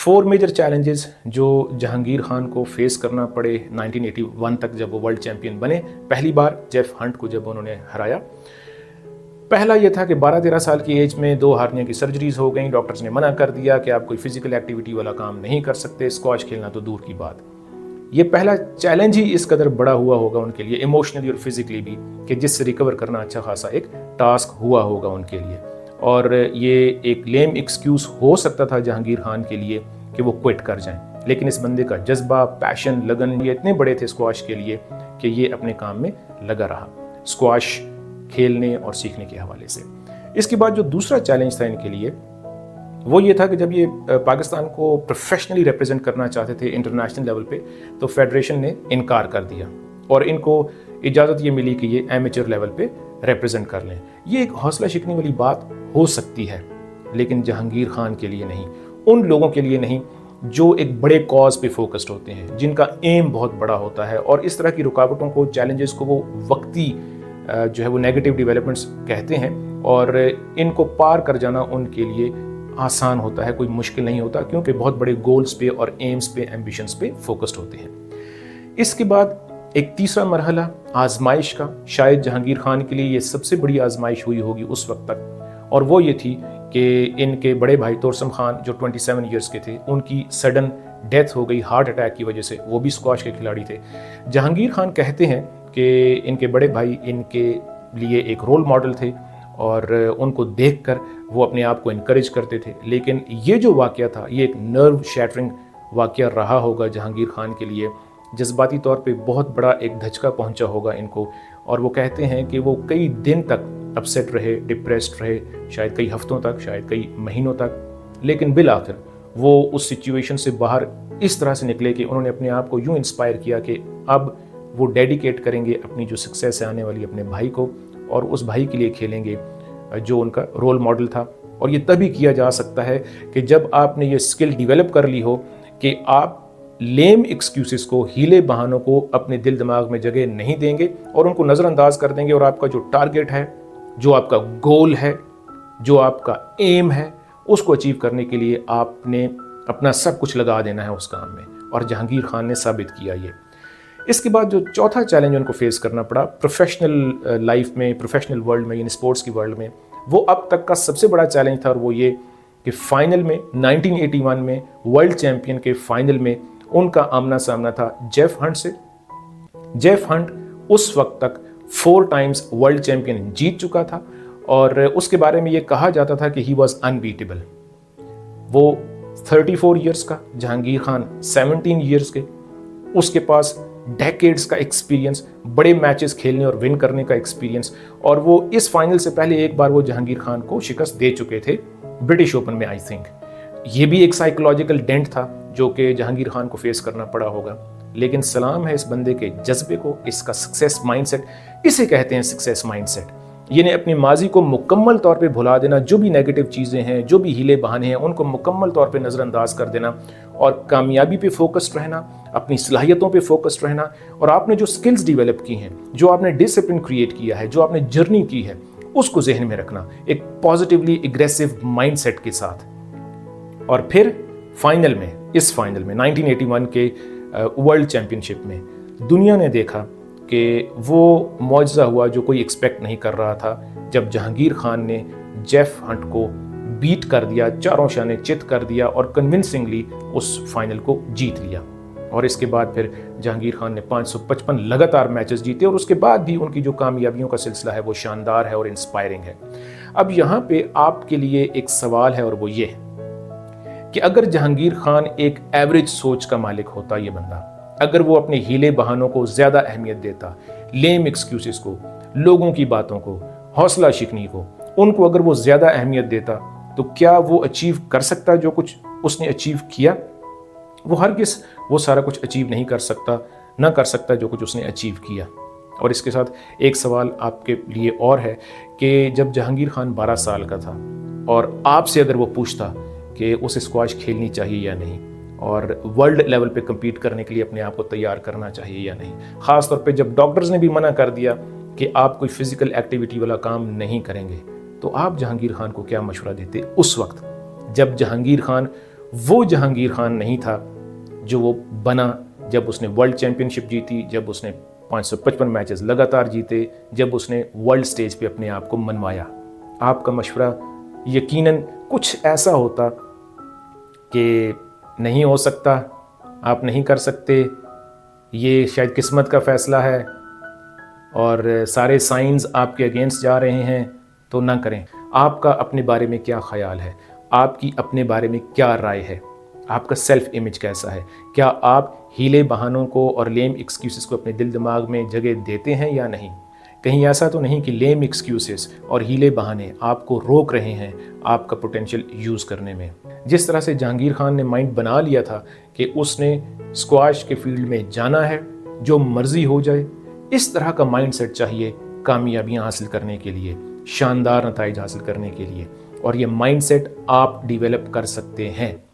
4 major challenges जो जहांगीर खान को face करना पड़े 1981 तक जब वो वर्ल्ड चैंपियन बने, पहली बार जेफ हंट को जब उन्होंने हराया। पहला ये था कि 12-13 साल की एज में 2 हार्निया की सर्जरीज हो गई, डॉक्टर्स ने मना कर दिया कि आप कोई फिजिकल एक्टिविटी वाला काम नहीं कर सकते, स्क्वॉश खेलना तो दूर की बात। ये पहला चैलेंज ही इस कदर बड़ा हुआ होगा उनके लिए, इमोशनली और फिजिकली भी, कि जिससे रिकवर करना अच्छा खासा एक टास्क हुआ होगा उनके लिए। और ये एक लेम एक्सक्यूज़ हो सकता था जहांगीर खान के लिए कि वो क्विट कर जाएं, लेकिन इस बंदे का जज्बा, पैशन, लगन ये इतने बड़े थे स्क्वॉश के लिए कि ये अपने काम में लगा रहा, स्क्वॉश खेलने और सीखने के हवाले से। इसके बाद जो दूसरा चैलेंज था इनके लिए वो ये था कि जब ये पाकिस्तान को प्रोफेशनली रिप्रेजेंट करना चाहते थे इंटरनेशनल लेवल पे, तो फेडरेशन ने इनकार कर दिया और इनको इजाज़त ये मिली कि ये एमेचर लेवल पे रिप्रेजेंट कर लें। ये एक हौसला शिकने वाली बात हो सकती है, लेकिन जहांगीर खान के लिए नहीं, उन लोगों के लिए नहीं जो एक बड़े कॉज पे फोकस्ड होते हैं, जिनका एम बहुत बड़ा होता है और इस तरह की रुकावटों को, चैलेंजेस को वो वक्ती जो है वो नेगेटिव डेवलपमेंट्स कहते हैं और इनको पार कर जाना उनके लिए आसान होता है, कोई मुश्किल नहीं होता, क्योंकि बहुत बड़े गोल्स पे और एम्स पे, एम्बिशंस पे फोकस्ड होते हैं। इसके बाद एक तीसरा मरहला आजमाइश का, शायद जहांगीर खान के लिए ये सबसे बड़ी आजमाइश हुई होगी उस वक्त तक, और वो ये थी कि इनके बड़े भाई तोरसम खान जो 27 ईयर्स के थे, उनकी सडन डेथ हो गई हार्ट अटैक की वजह से। वो भी स्क्वॉश के खिलाड़ी थे। जहांगीर खान कहते हैं कि इनके बड़े भाई इनके लिए एक रोल मॉडल थे और उनको देखकर वो अपने आप को इनकरेज करते थे, लेकिन ये जो वाक़या था ये एक नर्व शैटरिंग वाक़या रहा होगा जहांगीर खान के लिए, जज्बाती तौर पे बहुत बड़ा एक धचका पहुंचा होगा इनको। और वो कहते हैं कि वो कई दिन तक अपसेट रहे, डिप्रेस्ड रहे, शायद कई हफ्तों तक, शायद कई महीनों तक, लेकिन बिल आखिर वो उस सिचुएशन से बाहर इस तरह से निकले कि उन्होंने अपने आप को यूँ इंस्पायर किया कि अब वो डेडिकेट करेंगे अपनी जो सक्सेस है आने वाली अपने भाई को, और उस भाई के लिए खेलेंगे जो उनका रोल मॉडल था। और ये तभी किया जा सकता है कि जब आपने ये स्किल डेवलप कर ली हो कि आप लेम एक्सक्यूसेस को, हीले बहानों को अपने दिल दिमाग में जगह नहीं देंगे और उनको नज़रअंदाज कर देंगे, और आपका जो टारगेट है, जो आपका गोल है, जो आपका एम है, उसको अचीव करने के लिए आपने अपना सब कुछ लगा देना है उस काम में। और जहांगीर खान ने साबित किया ये। इसके बाद जो चौथा चैलेंज उनको फेस करना पड़ा प्रोफेशनल लाइफ में, प्रोफेशनल वर्ल्ड में, यानी स्पोर्ट्स की वर्ल्ड में, वो अब तक का सबसे बड़ा चैलेंज था, और वो ये कि फाइनल में 1981 में वर्ल्ड चैंपियन के फाइनल में उनका आमना सामना था जेफ हंट से। जेफ हंट उस वक्त तक 4 टाइम्स वर्ल्ड चैंपियन जीत चुका था और उसके बारे में ये कहा जाता था कि ही वॉज अनबीटेबल। वो 34 ईयर्स का, जहांगीर खान 17 ईयर्स के, उसके पास डेकेड्स का एक्सपीरियंस, बड़े मैचेस खेलने और विन करने का एक्सपीरियंस, और वो इस फाइनल से पहले एक बार वो जहांगीर खान को शिकस्त दे चुके थे ब्रिटिश ओपन में, आई थिंक। ये भी एक साइकोलॉजिकल डेंट था जो कि जहांगीर खान को फेस करना पड़ा होगा, लेकिन सलाम है इस बंदे के जज्बे को, इसका सक्सेस माइंडसेट, इसे कहते हैं सक्सेस माइंडसेट। यानी अपनी माजी को मुकम्मल तौर पे भुला देना, जो भी नेगेटिव चीज़ें हैं, जो भी हीले बहाने हैं, उनको मुकम्मल तौर पे नज़रअंदाज कर देना और कामयाबी पे फोकस्ड रहना, अपनी सलाहियतों पे फोकस्ड रहना, और आपने जो स्किल्स डेवलप की हैं, जो आपने डिसिप्लिन क्रिएट किया है, जो आपने जर्नी की है, उसको जहन में रखना एक पॉजिटिवली एग्रेसिव माइंडसेट के साथ। और फिर फाइनल में, इस फाइनल में 1981 के वर्ल्ड चैंपियनशिप में दुनिया ने देखा कि वो मौजज़ा हुआ जो कोई एक्सपेक्ट नहीं कर रहा था, जब जहांगीर खान ने जेफ हंट को बीट कर दिया, चारों शाने चित कर दिया और कन्विंसिंगली उस फाइनल को जीत लिया। और इसके बाद फिर जहांगीर खान ने 555 लगातार मैचेस जीते, और उसके बाद भी उनकी जो कामयाबियों का सिलसिला है वो शानदार है और इंस्पायरिंग है। अब यहाँ पे आपके लिए एक सवाल है, और वो ये कि अगर जहांगीर खान एक एवरेज सोच का मालिक होता, ये बंदा, अगर वो अपने हीले बहानों को ज़्यादा अहमियत देता, लेम एक्सक्यूसेस को, लोगों की बातों को, हौसला शिकनी को, उनको अगर वो ज़्यादा अहमियत देता, तो क्या वो अचीव कर सकता जो कुछ उसने अचीव किया? वो हरगिज़ वो सारा कुछ अचीव नहीं कर सकता, ना कर सकता जो कुछ उसने अचीव किया। और इसके साथ एक सवाल आपके लिए और है कि जब जहांगीर खान 12 साल का था और आपसे अगर वो पूछता कि उसे स्क्वॉश खेलनी चाहिए या नहीं, और वर्ल्ड लेवल पे कम्पीट करने के लिए अपने आप को तैयार करना चाहिए या नहीं, ख़ास तौर पे जब डॉक्टर्स ने भी मना कर दिया कि आप कोई फिज़िकल एक्टिविटी वाला काम नहीं करेंगे, तो आप जहांगीर खान को क्या मशवरा देते उस वक्त, जब जहांगीर खान وہ جہانگیر خان نہیں تھا جو وہ بنا جب اس نے ورلڈ چیمپئن شپ جیتی، جب اس نے 555 میچز لگاتار جیتے، جب اس نے ورلڈ سٹیج پہ اپنے آپ کو منوایا۔ آپ کا مشورہ یقیناً کچھ ایسا ہوتا کہ نہیں ہو سکتا، آپ نہیں کر سکتے، یہ شاید قسمت کا فیصلہ ہے اور سارے سائنز آپ کے اگینسٹ جا رہے ہیں، تو نہ کریں۔ آپ کا اپنے بارے میں کیا خیال ہے؟ آپ کی اپنے بارے میں کیا رائے ہے؟ آپ کا سیلف امیج کیسا ہے؟ کیا آپ ہیلے بہانوں کو اور لیم ایکسکیوزز کو اپنے دل دماغ میں جگہ دیتے ہیں یا نہیں؟ کہیں ایسا تو نہیں کہ لیم ایکسکیوزز اور ہیلے بہانے آپ کو روک رہے ہیں آپ کا پوٹینشیل یوز کرنے میں؟ جس طرح سے جہانگیر خان نے مائنڈ بنا لیا تھا کہ اس نے اسکواش کے فیلڈ میں جانا ہے، جو مرضی ہو جائے، اس طرح کا مائنڈ سیٹ چاہیے کامیابیاں حاصل کرنے کے لیے، شاندار نتائج حاصل کرنے کے لیے، اور یہ مائنڈ سیٹ آپ ڈیولپ کر سکتے ہیں۔